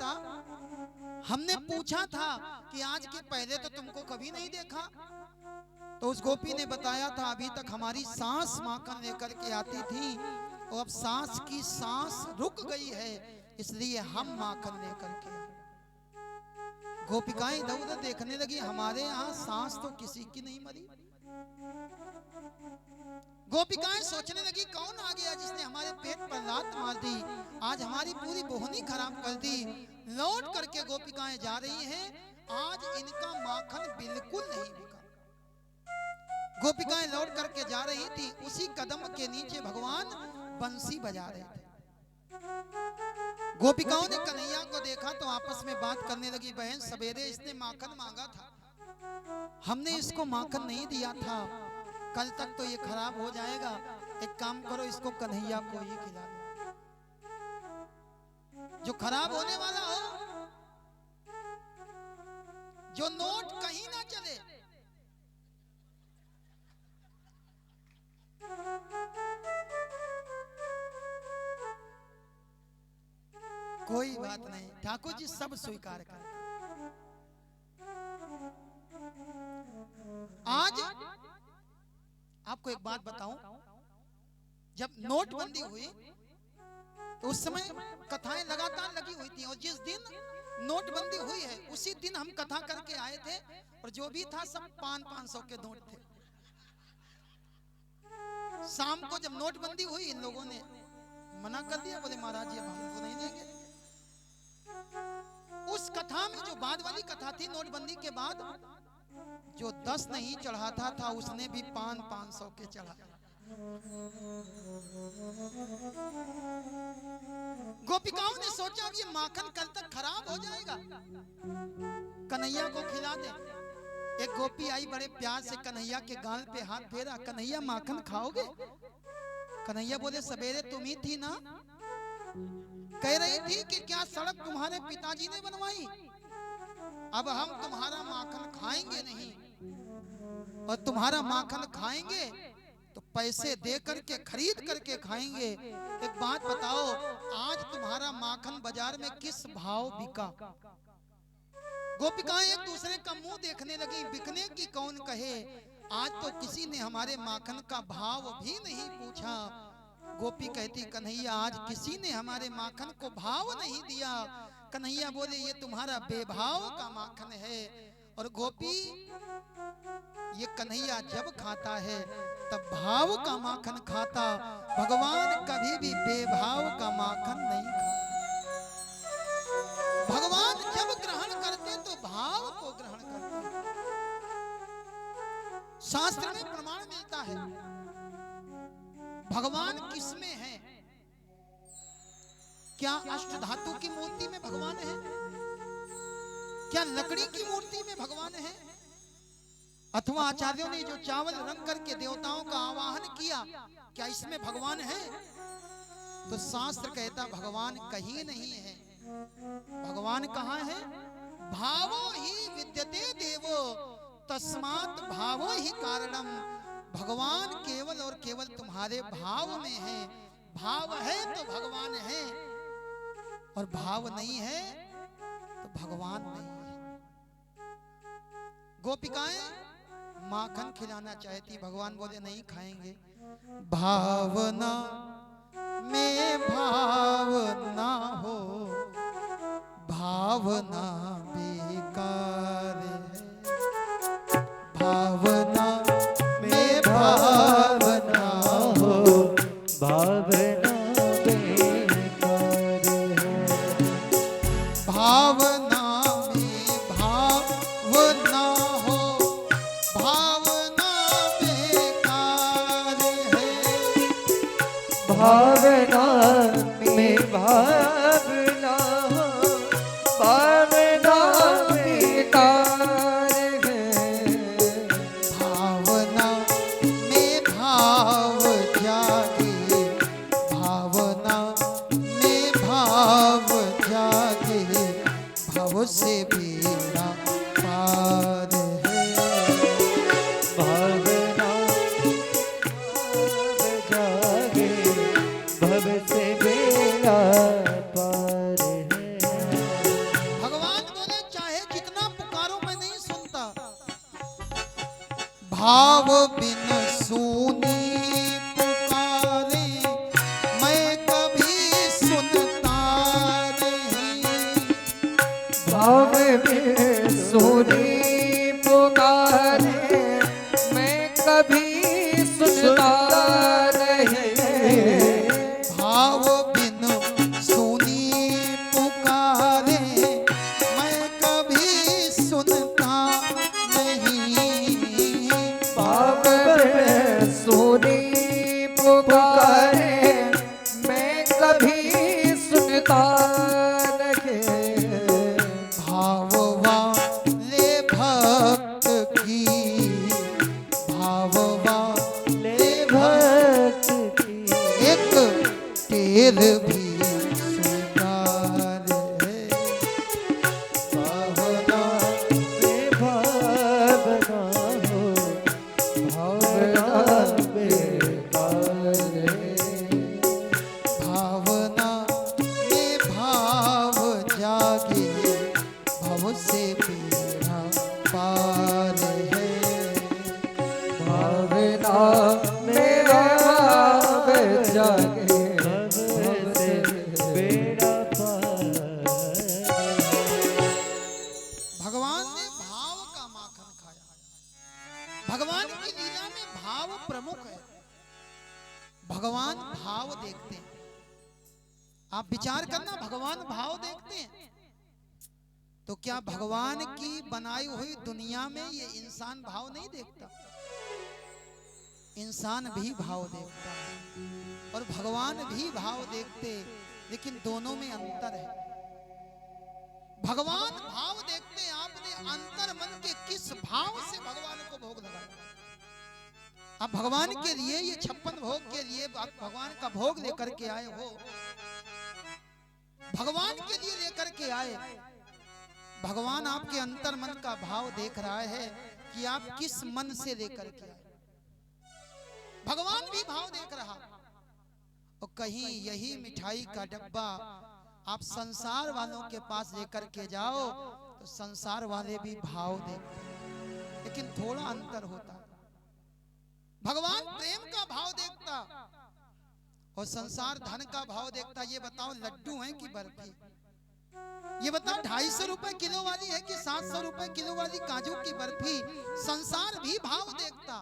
पिता, हमने पूछा था कि आज के पहले तो तुमको कभी नहीं देखा। तो उस गोपी ने बताया था अभी तक हमारी सांस माखन लेकर के आती थी और अब सांस की सांस रुक गई है, इसलिए हम माखन लेकर के आए। गोपिकाएं इधर उधर देखने लगी, हमारे यहाँ सांस तो किसी की नहीं मरी। गोपिकाएं सोचने लगी कौन आ गया जिसने हमारे पेट पर लात मार दी, आज हमारी पूरी बोहनी खराब कर दी। लौट करके गोपिकाएं जा रही हैं, आज इनका माखन बिल्कुल नहीं बिका। गोपिकाएं लौट करके जा रही थी, उसी कदम के नीचे भगवान बंसी बजा रहे थे। गोपिकाओं ने कन्हैया को देखा तो आपस में बात करने लगी, बहन सवेरे इसने माखन मांगा था, हमने इसको माखन नहीं दिया था, कल तक तो ये खराब हो जाएगा, एक काम करो इसको कन्हैया को ही खिला दो, जो खराब होने वाला हो, जो नोट कहीं ना चले। कोई बात नहीं, ठाकुर जी सब स्वीकार कर। आज आपको एक बात बताऊं, जब नोटबंदी हुई तो उस समय कथाएं लगातार लगी हुई थी, और जिस दिन नोटबंदी हुई है उसी दिन हम कथा करके आए थे, और जो भी था सब 500 के नोट थे। शाम को जब नोटबंदी हुई इन लोगों ने मना कर दिया, बोले महाराज जी अब हमको नहीं देंगे। उस कथा में जो बाद वाली कथा थी, नोटबंदी के बाद जो 10 नहीं चढ़ाता था उसने भी 500 के चढ़ा। गोपिकाओं ने सोचा अब ये माखन कल तक खराब हो जाएगा, कन्हैया को खिला दे। एक गोपी आई, बड़े प्यार से कन्हैया के गाल पे हाथ फेरा, कन्हैया माखन खाओगे? कन्हैया बोले सवेरे तुम ही थी ना, कह रही थी कि क्या सड़क तुम्हारे पिताजी ने बनवाई, अब हम तुम्हारा माखन खाएंगे नहीं, और तुम्हारा माखन खाएंगे तो पैसे दे करके खरीद करके खाएंगे। एक बात बताओ, आज तुम्हारा माखन बाजार में किस भाव बिका? गोपिकाएं एक दूसरे का मुंह देखने लगी, बिकने की कौन कहे, आज तो किसी ने हमारे माखन का भाव भी नहीं पूछा। गोपी कहती कन्हैया आज किसी ने हमारे माखन को भाव नहीं दिया। कन्हैया बोले ये तुम्हारा बेभाव का माखन है। और गोपी ये कन्हैया जब खाता है तब भाव का माखन खाता, भगवान कभी भी बेभाव का माखन नहीं खाता। भगवान जब ग्रहण करते तो भाव को ग्रहण करते। शास्त्र में प्रमाण मिलता है भगवान किसमें है। क्या अष्टधातु की मूर्ति में भगवान है? क्या लकड़ी की मूर्ति में भगवान है? अथवा आचार्यों ने जो चावल रंग करके देवताओं का आवाहन किया, क्या इसमें भगवान है? तो शास्त्र कहता भगवान कहीं नहीं है। भगवान कहाँ है? भावो ही विद्यते देवो तस्मात् भावो ही कारणम। भगवान केवल और केवल तुम्हारे भाव में है। भाव है तो भगवान है, और भाव नहीं है तो भगवान नहीं है। गोपिकाएं माखन खिलाना चाहती, भगवान बोले नहीं खाएंगे। भावना में भावना हो, भावना बेकार है। भावना में भावना हो, भावना बेकार है। भावना में भावना हो, भावना बेकार है। भावना में भावना हो, भावना बेकार है। भावना में भाव जागे, भावना में भाव जागे, भाव से बेड़ा पार है। भावना जागे, भव से बेड़ा पार है। भाव बिन सूनी पुकारे मैं कभी सुनता नहीं। भाव में सोनी पुकारे मैं कभी सुनता नहीं। भाव बिन सूनी पुकारे मैं कभी सुनता नहीं। भाव में सोनी पुकारे मैं कभी सुनता नहीं। भाव वाले भक्त की भाव वाले भक्त की एक तेल भी स्वीकार है। भावना में भावना हो, भावना बेकार है। भावना में भाव जागे भव से बेड़ा पार है। भावना में भाव जागे भव से बेड़ा पार। भगवान ने भाव का माखन खाया। भगवान की लीला में भाव प्रमुख है। भगवान भाव देखते हैं। आप विचार करना, भगवान भाव देखते हैं तो क्या भगवान की बनाई हुई दुनिया में ये इंसान भाव नहीं देखता? इंसान भी भाव देखता है और भगवान भी भाव देखते, लेकिन दोनों में अंतर है। भगवान भाव देखते, आपने अंतर मन के किस भाव से भगवान को भोग लगाया। आप भगवान के लिए ये 56 भोग के लिए आप भगवान का भोग लेकर के आए हो, भगवान के लिए लेकर के आए। भगवान आपके अंतर मन का भाव देख रहा है कि आप किस मन से लेकर के आए। भगवान भी भाव देख रहा। और कहीं यही मिठाई का डब्बा आप संसार वालों के पास लेकर के जाओ तो संसार वाले भी भाव देखते, लेकिन थोड़ा अंतर होता। भगवान प्रेम का भाव देखता और संसार धन का भाव देखता। ये बताओ लड्डू है कि बर्फी? ये बताओ 250 रुपए किलो वाली है कि 700 रुपए किलो वाली काजू की बर्फी? संसार भी भाव देखता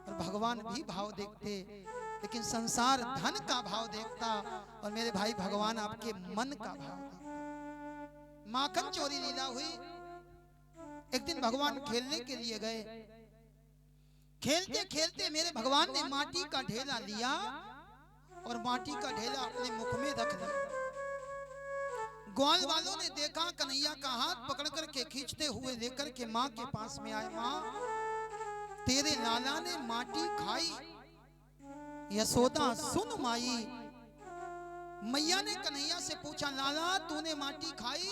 और भगवान भी भाव देखते, लेकिन संसार धन का भाव देखता और मेरे भाई भगवान आपके मन का भाव देखता। माखन चोरी लीला हुई। एक दिन भगवान खेलने के लिए गए। खेलते खेलते मेरे भगवान ने माटी का ढेला लिया और माटी का ढेला अपने मुख में रख लिया। ग्वाल वालों ने देखा, कन्हैया का हाथ पकड़ करके खींचते हुए लेकर के माँ के पास में आए। माँ, तेरे लाला ने माटी खाई। यशोदा सुन माई। मैया ने कन्हैया से पूछा, लाला तूने माटी खाई?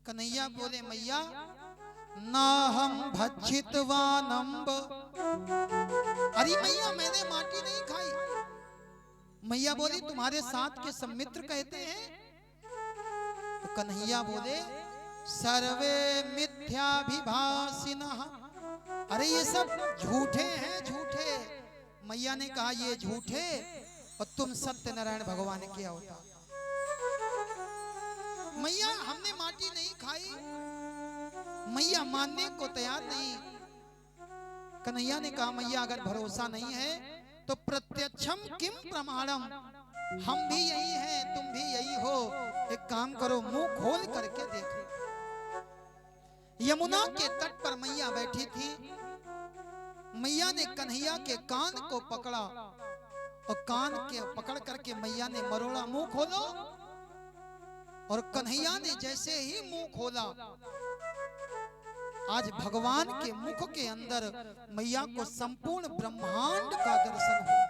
कन्हैया बोले, मैया ना हम भक्षितवानंब। अरे मैया, मैंने माटी नहीं खाई। मैया बोली, तुम्हारे साथ के सब मित्र कहते हैं। तो कन्हैया बोले, सर्वे मिथ्याभिभाषिणः। अरे ये सब झूठे हैं, झूठे। मैया ने कहा, ये झूठे और तुम सत्यनारायण भगवान के अवतार। मैया, हमने माटी नहीं खाई। मैया मानने को तैयार नहीं। कन्हैया ने कहा, मैया अगर भरोसा नहीं है तो प्रत्यक्षम किम प्रमाणम। हम भी यही हैं, तुम भी यही हो। एक काम करो, मुंह खोल करके देखो। यमुना के तट पर मैया बैठी थी। मैया ने कन्हैया के कान को पकड़ा और कान के पकड़ करके मैया ने मरोड़ा, मुंह खोलो। और कन्हैया ने जैसे ही मुंह खोला, आज भगवान के मुख के अंदर मैया को संपूर्ण ब्रह्मांड का दर्शन हुआ।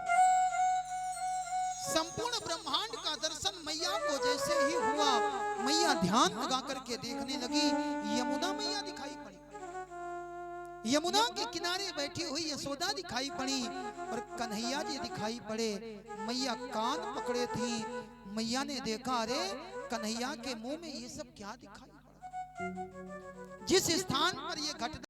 संपूर्ण ब्रह्मांड का दर्शन मैया को जैसे ही हुआ, मैया ध्यान लगा करके देखने लगी। यमुना मैया दिखाई पड़ी। यमुना के किनारे बैठी हुई यशोदा दिखाई पड़ी और कन्हैया जी दिखाई पड़े। मैया कान पकड़े थी। मैया ने देखा, अरे कन्हैया के मुंह में ये सब क्या दिखाई पड़ा। जिस स्थान पर ये घटना